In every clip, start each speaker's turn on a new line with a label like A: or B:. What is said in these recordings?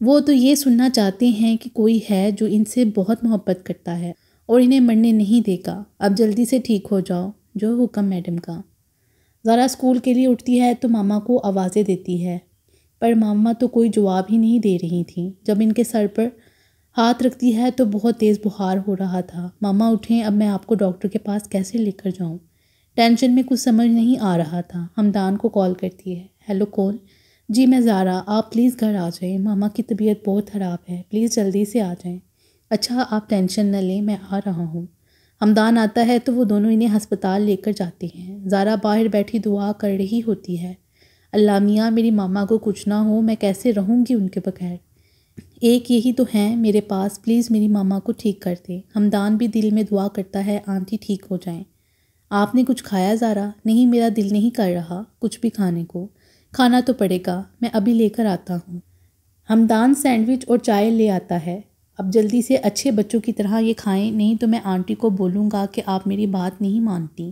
A: وہ تو یہ سننا چاہتے ہیں کہ کوئی ہے جو ان سے بہت محبت کرتا ہے اور انہیں مرنے نہیں دے گا۔ اب جلدی سے ٹھیک ہو جاؤ، جو حکم میڈم کا۔ زارا اسکول کے لیے اٹھتی ہے تو ماما کو آوازیں دیتی ہے، پر ماما تو کوئی جواب ہی نہیں دے رہی تھیں۔ جب ان کے سر پر ہاتھ رکھتی ہے تو بہت تیز بخار ہو رہا تھا۔ ماما اٹھیں، اب میں آپ کو ڈاکٹر کے پاس کیسے لے کر جاؤں؟ ٹینشن میں کچھ سمجھ نہیں آ رہا تھا۔ ہمدان کو کال کرتی ہے۔ ہیلو، کون؟ جی میں زارا، آپ پلیز گھر آ جائیں، ماما کی طبیعت بہت خراب ہے، پلیز جلدی سے آ جائیں۔ اچھا آپ ٹینشن نہ لیں، میں آ رہا ہوں۔ ہمدان آتا ہے تو وہ دونوں انہیں ہسپتال لے کر جاتے ہیں۔ زارا باہر بیٹھی دعا کر رہی ہوتی ہے، اللہ میاں میری ماما کو کچھ نہ ہو، میں کیسے رہوں گی ان کے بغیر؟ ایک یہی تو ہیں میرے پاس، پلیز میری ماما کو ٹھیک کر دیں۔ ہمدان بھی دل میں دعا کرتا ہے آنٹی ٹھیک ہو جائیں۔ آپ نے کچھ کھایا زارا؟ نہیں، میرا دل نہیں کر رہا کچھ بھی کھانے کو۔ کھانا تو پڑے گا، میں ابھی لے کر آتا ہوں۔ ہمدان سینڈوچ اور چائے لے آتا ہے۔ اب جلدی سے اچھے بچوں کی طرح یہ کھائیں، نہیں تو میں آنٹی کو بولوں گا کہ آپ میری بات نہیں مانتی۔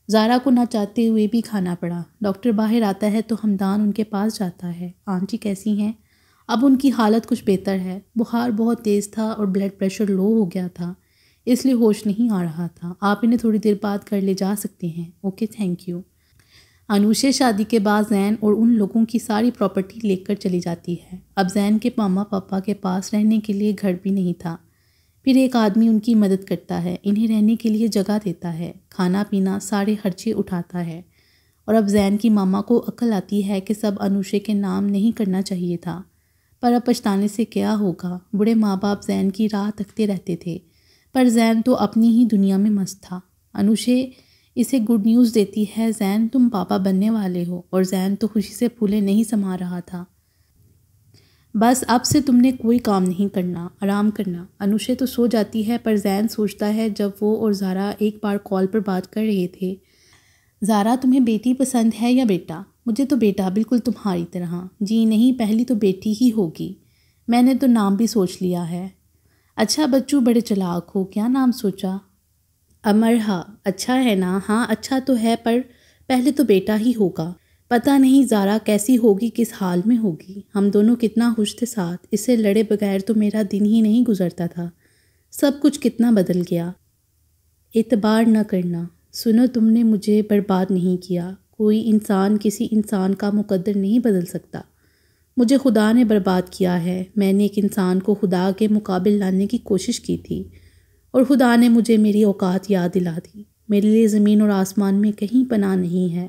A: زارا کو نہ چاہتے ہوئے بھی کھانا پڑا۔ ڈاکٹر باہر آتا ہے تو ہمدان ان کے پاس جاتا ہے۔ آنٹی کیسی ہیں؟ اب ان کی حالت کچھ بہتر ہے۔ بخار بہت تیز تھا اور بلڈ پریشر لو ہو گیا تھا، اس لیے ہوش نہیں آ رہا تھا۔ آپ انہیں تھوڑی دیر بعد گھر لے جا سکتے ہیں۔ Okay, thank you. انوشے شادی کے بعد زین اور ان لوگوں کی ساری پراپرٹی لے کر چلی جاتی ہے۔ اب زین کے ماما پاپا کے پاس رہنے کے لیے گھر بھی نہیں تھا۔ پھر ایک آدمی ان کی مدد کرتا ہے، انہیں رہنے کے لیے جگہ دیتا ہے، کھانا پینا سارے خرچے اٹھاتا ہے۔ اور اب زین کی ماما کو عقل آتی ہے کہ سب انوشے کے نام نہیں کرنا چاہیے تھا، پر اب پچھتانے سے کیا ہوگا؟ بوڑھے ماں باپ زین کی راہ تکتے رہتے تھے، پر زین تو اپنی ہی دنیا میں مست تھا۔ انوشے اسے گڈ نیوز دیتی ہے، زین تم پاپا بننے والے ہو، اور زین تو خوشی سے پھولے نہیں سما رہا تھا۔ بس اب سے تم نے کوئی کام نہیں کرنا، آرام کرنا۔ انوشے تو سو جاتی ہے، پر زین سوچتا ہے جب وہ اور زارا ایک بار کال پر بات کر رہے تھے، زارا تمہیں بیٹی پسند ہے یا بیٹا؟ مجھے تو بیٹا، بالکل تمہاری طرح۔ جی نہیں، پہلی تو بیٹی ہی ہوگی، میں نے تو نام بھی سوچ لیا ہے۔ اچھا بچو، بڑے چلاک ہو، کیا نام سوچا؟ امرہا، اچھا ہے نا؟ ہاں اچھا تو ہے، پر پہلے تو بیٹا ہی ہوگا۔ پتہ نہیں زارا کیسی ہوگی، کس حال میں ہوگی۔ ہم دونوں کتنا خوش تھے ساتھ، اس سے لڑے بغیر تو میرا دن ہی نہیں گزرتا تھا۔ سب کچھ کتنا بدل گیا۔ اعتبار نہ کرنا، سنو تم نے مجھے برباد نہیں کیا۔ کوئی انسان کسی انسان کا مقدر نہیں بدل سکتا۔ مجھے خدا نے برباد کیا ہے۔ میں نے ایک انسان کو خدا کے مقابل لانے کی کوشش کی تھی، اور خدا نے مجھے میری اوقات یاد دلا دی۔ میرے لیے زمین اور آسمان میں کہیں پناہ نہیں ہے،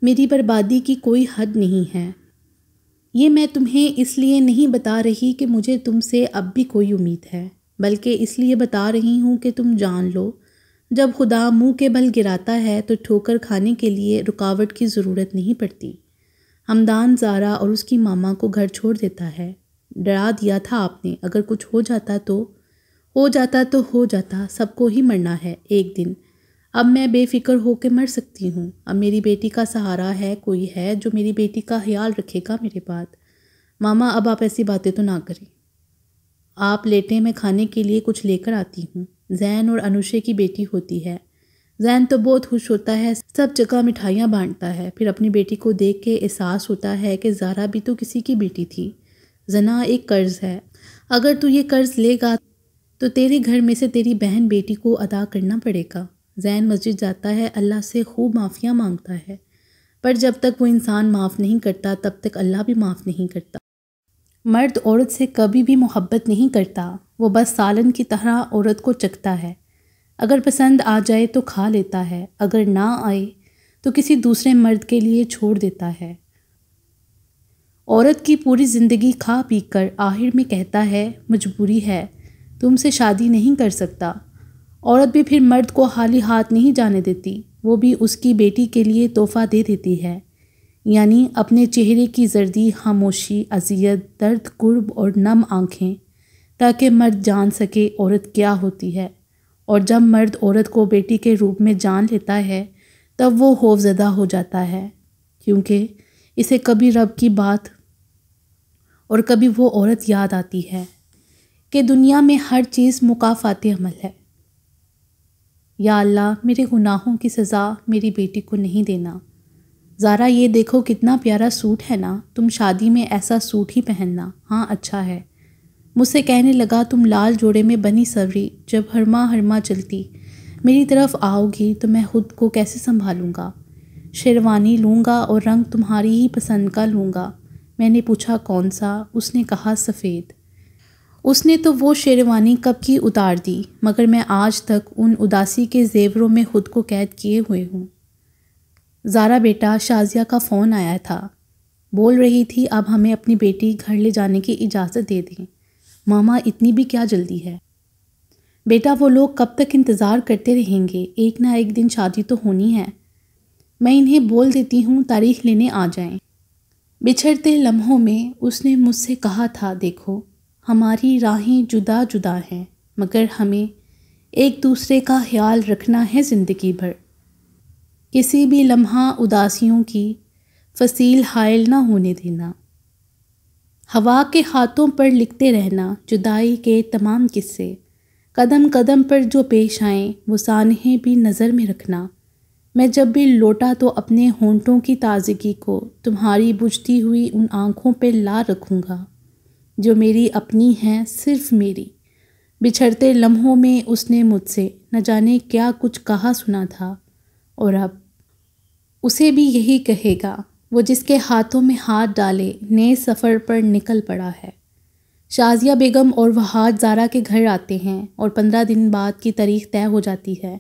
A: میری بربادی کی کوئی حد نہیں ہے۔ یہ میں تمہیں اس لیے نہیں بتا رہی کہ مجھے تم سے اب بھی کوئی امید ہے، بلکہ اس لیے بتا رہی ہوں کہ تم جان لو، جب خدا منہ کے بل گراتا ہے تو ٹھوکر کھانے کے لیے رکاوٹ کی ضرورت نہیں پڑتی۔ ہمدان زارا اور اس کی ماما کو گھر چھوڑ دیتا ہے۔ ڈرا دیا تھا آپ نے، اگر کچھ ہو جاتا تو ہو جاتا، سب کو ہی مرنا ہے ایک دن۔ اب میں بے فکر ہو کے مر سکتی ہوں۔ اب میری بیٹی کا سہارا ہے، کوئی ہے جو میری بیٹی کا خیال رکھے گا میرے بعد۔ ماما اب آپ ایسی باتیں تو نہ کریں، آپ لیٹیں، میں کھانے کے لیے کچھ لے کر آتی ہوں۔ زین اور انوشے کی بیٹی ہوتی ہے۔ زین تو بہت خوش ہوتا ہے، سب جگہ مٹھائیاں بانٹتا ہے، پھر اپنی بیٹی کو دیکھ کے احساس ہوتا ہے کہ زارا بھی تو کسی کی بیٹی تھی۔ زنا ایک قرض ہے، اگر تو یہ قرض لے گا تو تیرے گھر میں سے تیری بہن بیٹی کو ادا کرنا پڑے گا۔ زین مسجد جاتا ہے، اللہ سے خوب معافیاں مانگتا ہے، پر جب تک وہ انسان معاف نہیں کرتا تب تک اللہ بھی معاف نہیں کرتا۔ مرد عورت سے کبھی بھی محبت نہیں کرتا، وہ بس سالن کی طرح عورت کو چکھتا ہے، اگر پسند آ جائے تو کھا لیتا ہے، اگر نہ آئے تو کسی دوسرے مرد کے لیے چھوڑ دیتا ہے۔ عورت کی پوری زندگی کھا پی کر آخر میں کہتا ہے مجبوری ہے، تم سے شادی نہیں کر سکتا۔ عورت بھی پھر مرد کو خالی ہاتھ نہیں جانے دیتی، وہ بھی اس کی بیٹی کے لیے تحفہ دے دیتی ہے، یعنی اپنے چہرے کی زردی، خاموشی، اذیت، درد، قرب اور نم آنکھیں، تاکہ مرد جان سکے عورت کیا ہوتی ہے۔ اور جب مرد عورت کو بیٹی کے روپ میں جان لیتا ہے تب وہ خوفزدہ ہو جاتا ہے، کیونکہ اسے کبھی رب کی بات اور کبھی وہ عورت یاد آتی ہے کہ دنیا میں ہر چیز مکافات عمل ہے۔ یا اللہ، میرے گناہوں کی سزا میری بیٹی کو نہیں دینا۔ زارا یہ دیکھو کتنا پیارا سوٹ ہے نا، تم شادی میں ایسا سوٹ ہی پہننا، ہاں اچھا ہے۔ مجھ سے کہنے لگا تم لال جوڑے میں بنی سوری جب ہرما ہرما چلتی میری طرف آؤ گی تو میں خود کو کیسے سنبھالوں گا؟ شیروانی لوں گا اور رنگ تمہاری ہی پسند کا لوں گا۔ میں نے پوچھا کون سا؟ اس نے کہا سفید۔ اس نے تو وہ شیروانی کب کی اتار دی، مگر میں آج تک ان اداسی کے زیوروں میں خود کو قید کیے ہوئے ہوں۔ زارا بیٹا، شازیہ کا فون آیا تھا، بول رہی تھی اب ہمیں اپنی بیٹی گھر لے جانے کی اجازت دے دیں۔ ماما اتنی بھی کیا جلدی ہے؟ بیٹا وہ لوگ کب تک انتظار کرتے رہیں گے، ایک نہ ایک دن شادی تو ہونی ہے۔ میں انہیں بول دیتی ہوں تاریخ لینے آ جائیں۔ بچھڑتے لمحوں میں اس نے مجھ سے کہا تھا دیکھو ہماری راہیں جدا جدا ہیں، مگر ہمیں ایک دوسرے کا خیال رکھنا ہے زندگی بھر۔ کسی بھی لمحہ اداسیوں کی فصیل حائل نہ ہونے دینا۔ ہوا کے ہاتھوں پر لکھتے رہنا جدائی کے تمام قصے، قدم قدم پر جو پیش آئیں وہ سانحے بھی نظر میں رکھنا۔ میں جب بھی لوٹا تو اپنے ہونٹوں کی تازگی کو تمہاری بجھتی ہوئی ان آنکھوں پہ لا رکھوں گا جو میری اپنی ہیں، صرف میری۔ بچھڑتے لمحوں میں اس نے مجھ سے نہ جانے کیا کچھ کہا سنا تھا، اور اب اسے بھی یہی کہے گا، وہ جس کے ہاتھوں میں ہاتھ ڈالے نئے سفر پر نکل پڑا ہے۔ شازیہ بیگم اور وہاج زارا کے گھر آتے ہیں اور 15 دن بعد کی تاریخ طے ہو جاتی ہے۔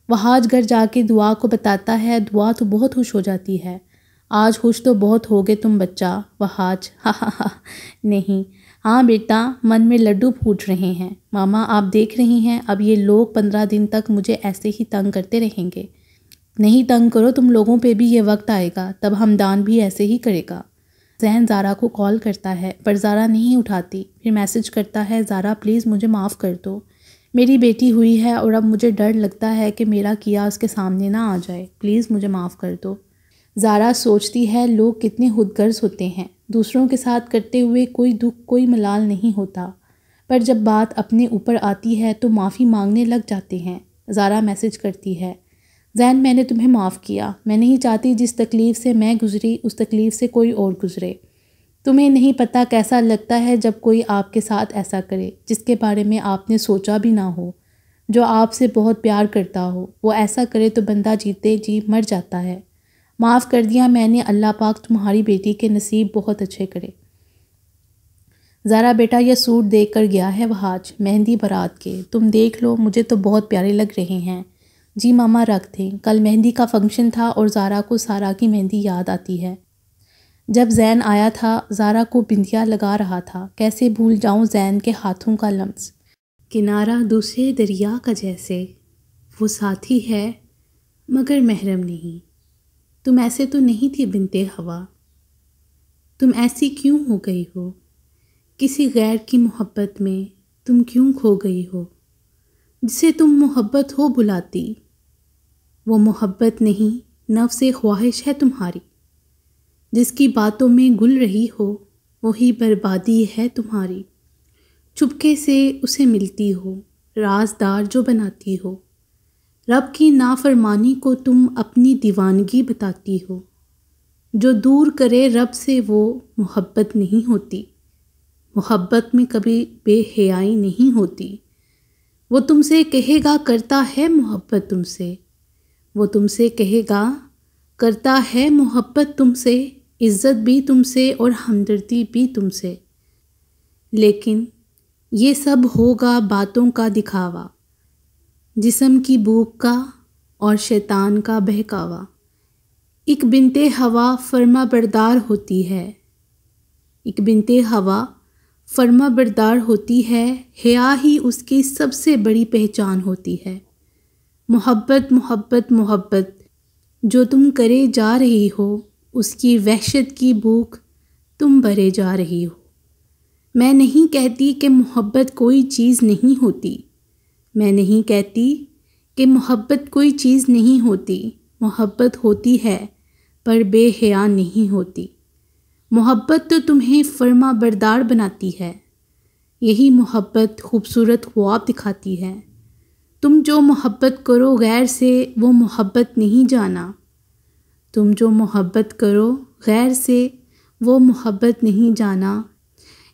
A: وہاج گھر جا کے دعا کو بتاتا ہے، دعا تو بہت خوش ہو جاتی ہے۔ آج خوش تو بہت ہوگے تم بچہ۔ وہاج ہا ہا ہا نہیں، ہاں بیٹا، من میں لڈو پھوٹ رہے ہیں۔ ماما آپ دیکھ رہی ہیں اب یہ لوگ 15 دن تک مجھے ایسے ہی تنگ کرتے رہیں گے۔ نہیں تنگ کرو، تم لوگوں پہ بھی یہ وقت آئے گا تب ہمدان بھی ایسے ہی کرے گا۔ ذہن زارا کو کال کرتا ہے پر زارا نہیں اٹھاتی، پھر میسج کرتا ہے زارا پلیز مجھے معاف کر دو، میری بیٹی ہوئی ہے اور اب مجھے ڈر لگتا ہے کہ میرا کیا اس کے سامنے نہ آ جائے، پلیز مجھے معاف کر دو۔ زارا سوچتی ہے لوگ کتنے خود غرض ہوتے ہیں، دوسروں کے ساتھ کرتے ہوئے کوئی دکھ کوئی ملال نہیں ہوتا، پر جب بات اپنے اوپر آتی ہے تو معافی مانگنے لگ جاتے ہیں۔ زارا میسج کرتی ہے زین میں نے تمہیں معاف کیا، میں نہیں چاہتی جس تکلیف سے میں گزری اس تکلیف سے کوئی اور گزرے۔ تمہیں نہیں پتہ کیسا لگتا ہے جب کوئی آپ کے ساتھ ایسا کرے جس کے بارے میں آپ نے سوچا بھی نہ ہو، جو آپ سے بہت پیار کرتا ہو، وہ ایسا کرے تو بندہ جیتے جی مر جاتا ہے۔ معاف کر دیا میں نے، اللہ پاک تمہاری بیٹی کے نصیب بہت اچھے کرے۔ زارا بیٹا یہ سوٹ دے کر گیا ہے وہاج، مہندی بارات کے، تم دیکھ لو، مجھے تو بہت پیارے لگ رہے ہیں۔ جی ماما رکھ دیں، کل مہندی کا فنکشن تھا اور زارا کو سارا کی مہندی یاد آتی ہے۔ جب زین آیا تھا زارا کو بندیا لگا رہا تھا، کیسے بھول جاؤں زین کے ہاتھوں کا لمس، کنارہ دوسرے دریا کا جیسے، وہ ساتھی ہے مگر محرم نہیں۔ تم ایسے تو نہیں تھی بنتے ہوا، تم ایسی کیوں ہو گئی ہو؟ کسی غیر کی محبت میں تم کیوں کھو گئی ہو؟ جسے تم محبت ہو بلاتی، وہ محبت نہیں نفس خواہش ہے تمہاری۔ جس کی باتوں میں گل رہی ہو وہی بربادی ہے تمہاری۔ چپکے سے اسے ملتی ہو، رازدار جو بناتی ہو، رب کی نافرمانی کو تم اپنی دیوانگی بتاتی ہو۔ جو دور کرے رب سے وہ محبت نہیں ہوتی، محبت میں کبھی بے حیائی نہیں ہوتی۔ وہ تم سے کہے گا کرتا ہے محبت تم سے، وہ تم سے کہے گا کرتا ہے محبت تم سے، عزت بھی تم سے اور ہمدردی بھی تم سے، لیکن یہ سب ہوگا باتوں کا دکھاوا، جسم کی بھوک کا اور شیطان کا بہکاوا۔ ایک بنت ہوا فرما بردار ہوتی ہے، ایک بنت ہوا فرما بردار ہوتی ہے، حیا ہی اس کی سب سے بڑی پہچان ہوتی ہے۔ محبت محبت محبت جو تم کرے جا رہی ہو، اس کی وحشت کی بھوک تم بھرے جا رہی ہو۔ میں نہیں کہتی کہ محبت کوئی چیز نہیں ہوتی، میں نہیں کہتی کہ محبت کوئی چیز نہیں ہوتی، محبت ہوتی ہے پر بے حیا نہیں ہوتی۔ محبت تو تمہیں فرما بردار بناتی ہے، یہی محبت خوبصورت خواب دکھاتی ہے۔ تم جو محبت کرو غیر سے وہ محبت نہیں جانا، تم جو محبت کرو غیر سے وہ محبت نہیں جانا،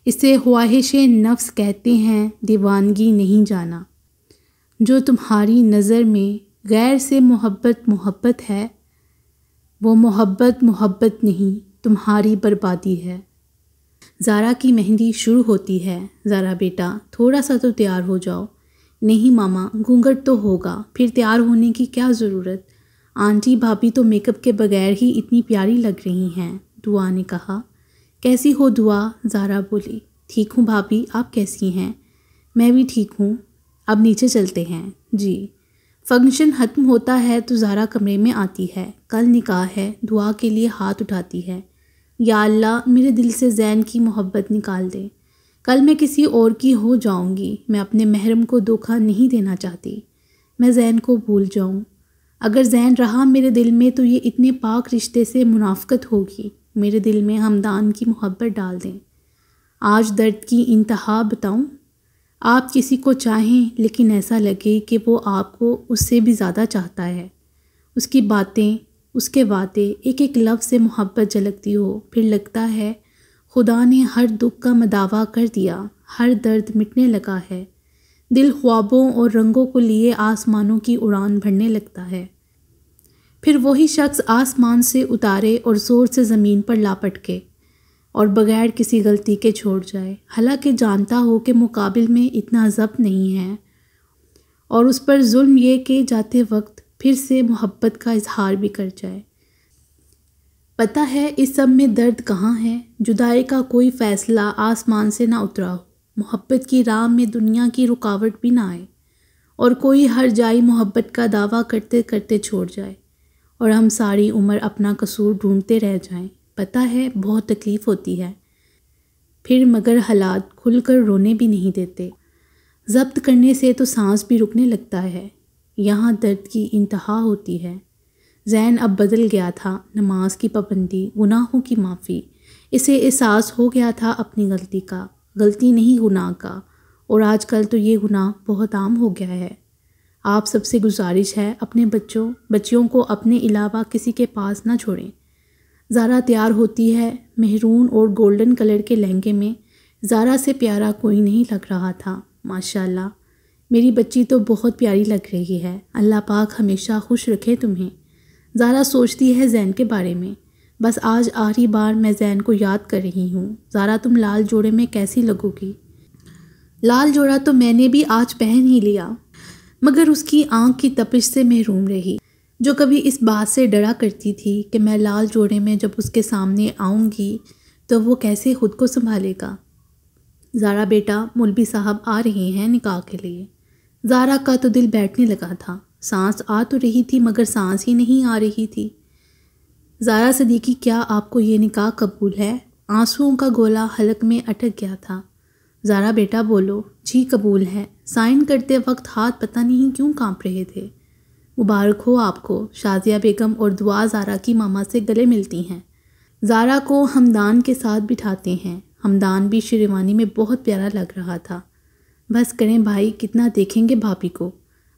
A: اسے خواہش نفس کہتے ہیں، دیوانگی نہیں جانا۔ جو تمہاری نظر میں غیر سے محبت ہے، وہ محبت نہیں، تمہاری بربادی ہے۔ زارا کی مہندی شروع ہوتی ہے۔ زارا بیٹا تھوڑا سا تو تیار ہو جاؤ۔ نہیں ماما، گھونگھٹ تو ہوگا، پھر تیار ہونے کی کیا ضرورت؟ آنٹی بھابھی تو میک اپ کے بغیر ہی اتنی پیاری لگ رہی ہیں، دعا نے کہا۔ کیسی ہو دعا؟ زارا بولی۔ ٹھیک ہوں بھابھی، آپ کیسی ہیں؟ میں بھی ٹھیک ہوں۔ اب نیچے چلتے ہیں۔ جی۔ فنکشن ختم ہوتا ہے تو زارا کمرے میں آتی ہے۔ کل نکاح ہے، دعا کے لیے ہاتھ اٹھاتی ہے۔ یا اللہ میرے دل سے زین کی محبت نکال دے۔ کل میں کسی اور کی ہو جاؤں گی، میں اپنے محرم کو دھوکہ نہیں دینا چاہتی، میں زین کو بھول جاؤں۔ اگر زین رہا میرے دل میں تو یہ اتنے پاک رشتے سے منافقت ہوگی، میرے دل میں ہمدان کی محبت ڈال دیں۔ آج درد کی انتہا بتاؤں، آپ کسی کو چاہیں لیکن ایسا لگے کہ وہ آپ کو اس سے بھی زیادہ چاہتا ہے، اس کی باتیں، اس کے وعدے، ایک ایک لفظ سے محبت جھلکتی ہو، پھر لگتا ہے خدا نے ہر دکھ کا مداوع کر دیا، ہر درد مٹنے لگا ہے، دل خوابوں اور رنگوں کو لیے آسمانوں کی اڑان بھرنے لگتا ہے۔ پھر وہی شخص آسمان سے اتارے اور زور سے زمین پر لاپٹکے اور بغیر کسی غلطی کے چھوڑ جائے، حالانکہ جانتا ہو کہ مقابل میں اتنا ضبط نہیں ہے، اور اس پر ظلم یہ کہ جاتے وقت پھر سے محبت کا اظہار بھی کر جائے۔ پتہ ہے اس سب میں درد کہاں ہے؟ جدائی کا کوئی فیصلہ آسمان سے نہ اترا ہو، محبت کی راہ میں دنیا کی رکاوٹ بھی نہ آئے، اور کوئی ہر جائی محبت کا دعویٰ کرتے کرتے چھوڑ جائے، اور ہم ساری عمر اپنا قصور ڈھونڈتے رہ جائیں۔ پتہ ہے بہت تکلیف ہوتی ہے، پھر مگر حالات کھل کر رونے بھی نہیں دیتے، ضبط کرنے سے تو سانس بھی رکنے لگتا ہے، یہاں درد کی انتہا ہوتی ہے۔ زین اب بدل گیا تھا، نماز کی پابندی، گناہوں کی معافی، اسے احساس ہو گیا تھا اپنی غلطی کا، غلطی نہیں گناہ کا، اور آج کل تو یہ گناہ بہت عام ہو گیا ہے۔ آپ سب سے گزارش ہے اپنے بچیوں کو اپنے علاوہ کسی کے پاس نہ چھوڑیں۔ زارا تیار ہوتی ہے، مہرون اور گولڈن کلر کے لہنگے میں، زارا سے پیارا کوئی نہیں لگ رہا تھا۔ ماشاءاللہ میری بچی تو بہت پیاری لگ رہی ہے، اللہ پاک ہمیشہ خوش رکھے تمہیں۔ زارا سوچتی ہے زین کے بارے میں، بس آج آخری بار میں زین کو یاد کر رہی ہوں۔ زارا تم لال جوڑے میں کیسی لگو گی؟ لال جوڑا تو میں نے بھی آج پہن ہی لیا، مگر اس کی آنکھ کی تپش سے محروم رہی، جو کبھی اس بات سے ڈرا کرتی تھی کہ میں لال جوڑے میں جب اس کے سامنے آؤں گی تو وہ کیسے خود کو سنبھالے گا۔ زارا بیٹا مولوی صاحب آ رہے ہیں نکاح کے لیے۔ زارا کا تو دل بیٹھنے لگا تھا، سانس آ تو رہی تھی مگر سانس ہی نہیں آ رہی تھی۔ زارا صدیقی کیا آپ کو یہ نکاح قبول ہے؟ آنسوؤں کا گولا حلق میں اٹک گیا تھا۔ زارا بیٹا بولو۔ جی قبول ہے۔ سائن کرتے وقت ہاتھ پتہ نہیں کیوں کانپ رہے تھے۔ مبارک ہو آپ کو۔ شازیہ بیگم اور دعا زارا کی ماما سے گلے ملتی ہیں، زارا کو ہمدان کے ساتھ بٹھاتے ہیں۔ ہمدان بھی شیروانی میں بہت پیارا لگ رہا تھا۔ بس کریں بھائی، کتنا دیکھیں گے بھابھی کو،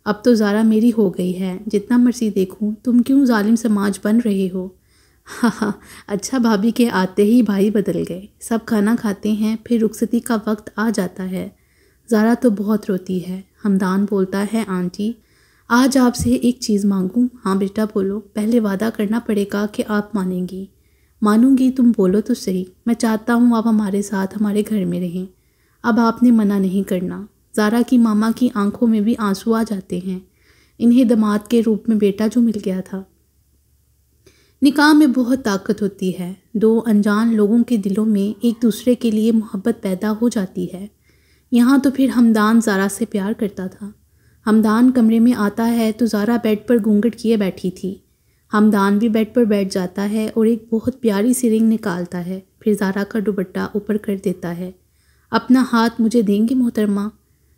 A: اب تو زارا میری ہو گئی ہے، جتنا مرضی دیکھوں، تم کیوں ظالم سماج بن رہے ہو؟ ہاں اچھا بھابھی کے آتے ہی بھائی بدل گئے، سب کھانا کھاتے ہیں، پھر رخصتی کا وقت آ جاتا ہے۔ زارا تو بہت روتی ہے۔ ہمدان بولتا ہے آنٹی آج آپ سے ایک چیز مانگوں؟ ہاں بیٹا بولو، پہلے وعدہ کرنا پڑے گا کہ آپ مانیں گی۔ مانوں گی، تم بولو تو صحیح، میں چاہتا ہوں آپ ہمارے ساتھ ہمارے گھر میں رہیں، اب آپ نے منع نہیں کرنا۔ زارا کی ماما کی آنکھوں میں بھی آنسو آ جاتے ہیں، انہیں داماد کے روپ میں بیٹا جو مل گیا تھا۔ نکاح میں بہت طاقت ہوتی ہے، دو انجان لوگوں کے دلوں میں ایک دوسرے کے لیے محبت پیدا ہو جاتی ہے۔ یہاں تو پھر ہمدان زارا سے پیار کرتا تھا۔ ہمدان کمرے میں آتا ہے تو زارا بیڈ پر گھونگھٹ کیے بیٹھی تھی، ہمدان بھی بیڈ پر بیٹھ جاتا ہے اور ایک بہت پیاری سی رنگ نکالتا ہے، پھر زارا کا دوپٹہ اوپر کر دیتا ہے۔ اپنا ہاتھ مجھے دیں گی محترمہ؟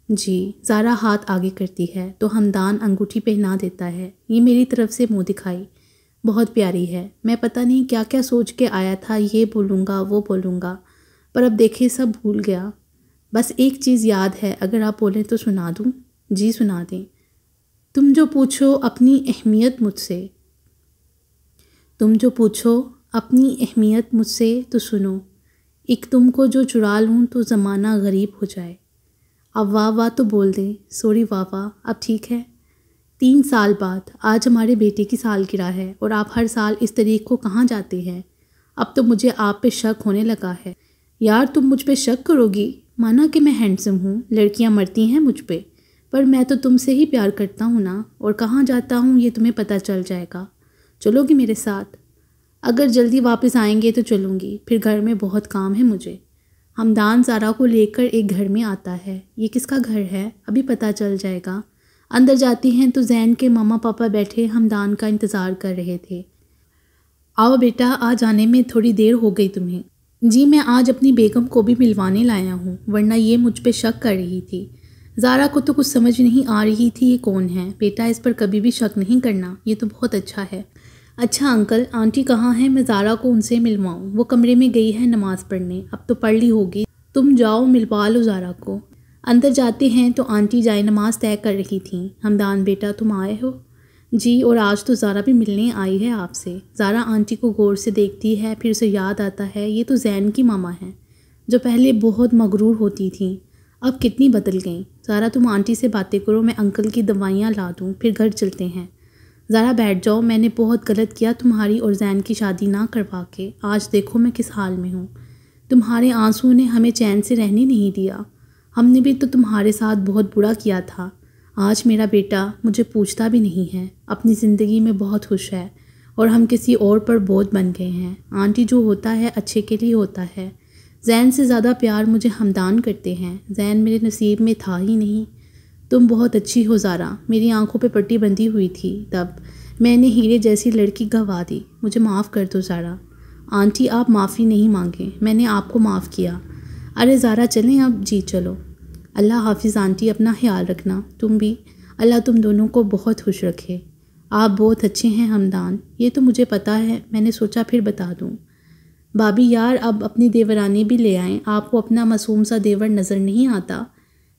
A: جی۔ زارا ہاتھ آگے کرتی ہے تو ہمدان انگوٹھی پہنا دیتا ہے، یہ میری طرف سے منہ دکھائی، بہت پیاری ہے، میں پتہ نہیں کیا کیا سوچ کے آیا تھا، یہ بولوں گا وہ بولوں گا، پر اب دیکھے سب بھول گیا، بس ایک چیز یاد ہے، اگر آپ بولیں تو سنا دوں؟ جی سنا دیں۔ تم جو پوچھو اپنی اہمیت مجھ سے، تم جو پوچھو اپنی اہمیت مجھ سے تو سنو، ایک تم کو جو چرا لوں تو زمانہ غریب ہو جائے۔ اب واہ واہ تو بول دیں، سوری واہ واہ، اب ٹھیک ہے۔ 3 سال بعد آج ہمارے بیٹے کی سالگرہ ہے اور آپ ہر سال اس تاریخ کو کہاں جاتے ہیں؟ اب تو مجھے آپ پہ شک ہونے لگا ہے۔ یار تم مجھ پہ شک کرو گی؟ مانا کہ میں ہینڈسم ہوں، لڑکیاں مرتی ہیں مجھ پہ، پر میں تو تم سے ہی پیار کرتا ہوں نا، اور کہاں جاتا ہوں یہ تمہیں پتہ چل جائے گا۔ چلو گی میرے ساتھ؟ اگر جلدی واپس آئیں گے تو چلوں گی، پھر گھر میں بہت کام ہے مجھے۔ ہمدان زارا کو لے کر ایک گھر میں آتا ہے۔ یہ کس کا گھر ہے ابھی پتہ چل جائے گا۔ اندر جاتی ہیں تو زین کے ماما پاپا بیٹھے ہمدان کا انتظار کر رہے تھے۔ آؤ بیٹا، آج آنے میں تھوڑی دیر ہو گئی تمہیں؟ جی میں آج اپنی بیگم کو بھی ملوانے لایا ہوں، ورنہ یہ مجھ پہ شک کر رہی تھی۔ زارا کو تو کچھ سمجھ نہیں آ رہی تھی یہ کون ہے۔ بیٹا اس پر کبھی بھی شک نہیں کرنا، یہ تو بہت اچھا ہے۔ اچھا انکل، آنٹی کہاں ہیں؟ میں زارا کو ان سے ملواؤں؟ وہ کمرے میں گئی ہے نماز پڑھنے، اب تو پڑھ لی ہوگی، تم جاؤ ملوا لو زارا کو۔ اندر جاتے ہیں تو آنٹی جائے نماز طے کر رہی تھیں۔ ہمدان بیٹا تم آئے ہو؟ جی، اور آج تو زارا بھی ملنے آئی ہے آپ سے۔ زارا آنٹی کو غور سے دیکھتی ہے، پھر اسے یاد آتا ہے یہ تو زین کی ماما ہیں، جو پہلے بہت مغرور ہوتی تھیں، اب کتنی بدل گئیں۔ زارا تم آنٹی سے باتیں کرو، میں انکل کی دوائیاں لا دوں، پھر گھر چلتے ہیں۔ زارا بیٹھ جاؤ، میں نے بہت غلط کیا تمہاری اور زین کی شادی نہ کروا کے، آج دیکھو میں کس حال میں ہوں۔ تمہارے آنسو نے ہمیں چین سے رہنے نہیں دیا، ہم نے بھی تو تمہارے ساتھ بہت برا کیا تھا۔ آج میرا بیٹا مجھے پوچھتا بھی نہیں ہے، اپنی زندگی میں بہت خوش ہے، اور ہم کسی اور پر بوجھ بن گئے ہیں۔ آنٹی جو ہوتا ہے اچھے کے لیے ہوتا ہے۔ زین سے زیادہ پیار مجھے ہمدان کرتے ہیں، زین میرے نصیب میں تھا ہی نہیں۔ تم بہت اچھی ہو زارا، میری آنکھوں پہ پٹی بندھی ہوئی تھی تب میں نے ہیرے جیسی لڑکی گنوا دی، مجھے معاف کر دو زارا۔ آنٹی آپ معافی نہیں مانگیں، میں نے آپ کو معاف کیا۔ ارے زارا چلیں اب؟ جی چلو۔ اللہ حافظ آنٹی، اپنا خیال رکھنا، تم بھی، اللہ تم دونوں کو بہت خوش رکھے۔ آپ بہت اچھے ہیں ہمدان، یہ تو مجھے پتہ ہے، میں نے سوچا پھر بتا دوں۔ بھابھی یار اب اپنی دیورانی بھی لے آئیں، آپ کو اپنا معصوم سا دیور نظر نہیں آتا؟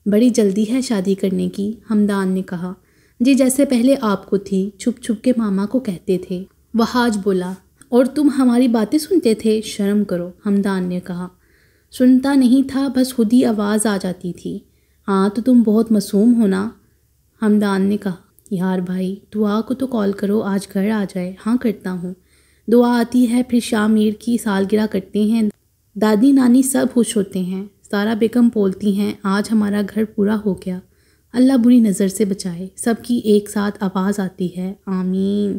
A: بڑی جلدی ہے شادی کرنے کی، ہمدان نے کہا۔ جی جیسے پہلے آپ کو تھی، چھپ چھپ کے ماما کو کہتے تھے، وہاج بولا۔ اور تم ہماری باتیں سنتے تھے؟ شرم کرو، ہمدان نے کہا۔ سنتا نہیں تھا، بس خود ہی آواز آ جاتی تھی۔ ہاں تو تم بہت معصوم ہو نا، ہمدان نے کہا۔ یار بھائی دعا کو تو کال کرو، آج گھر آ جائے۔ ہاں کرتا ہوں۔ دعا آتی ہے، پھر شاہ میر کی سالگرہ کرتے ہیں، دادی نانی سب خوش ہوتے ہیں۔ زارا بیگم بولتی ہیں آج ہمارا گھر پورا ہو گیا، اللہ بری نظر سے بچائے۔ سب کی ایک ساتھ آواز آتی ہے، آمین۔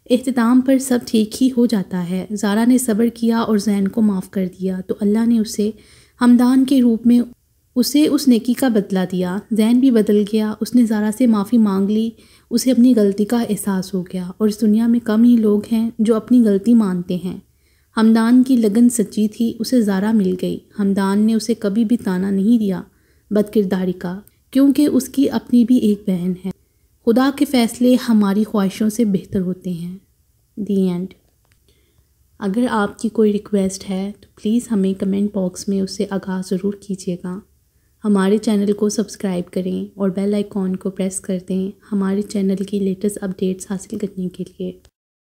A: اختتام پر سب ٹھیک ہی ہو جاتا ہے۔ زارا نے صبر کیا اور زین کو معاف کر دیا تو اللہ نے اسے ہمدان کے روپ میں اسے اس نیکی کا بدلہ دیا۔ زین بھی بدل گیا، اس نے زارا سے معافی مانگ لی، اسے اپنی غلطی کا احساس ہو گیا، اور اس دنیا میں کم ہی لوگ ہیں جو اپنی غلطی مانتے ہیں۔ ہمدان کی لگن سچی تھی، اسے زارا مل گئی۔ ہمدان نے اسے کبھی بھی طعنہ نہیں دیا بد کرداری کا، کیونکہ اس کی اپنی بھی ایک بہن ہے۔ خدا کے فیصلے ہماری خواہشوں سے بہتر ہوتے ہیں۔ The end. اگر آپ کی کوئی ریکویسٹ ہے تو پلیز ہمیں کمنٹ باکس میں اسے آگاہ ضرور کیجیے گا۔ ہمارے چینل کو سبسکرائب کریں اور بیل آئیکن کو پریس کر دیں ہمارے چینل کی لیٹسٹ اپڈیٹس حاصل کرنے کے لیے۔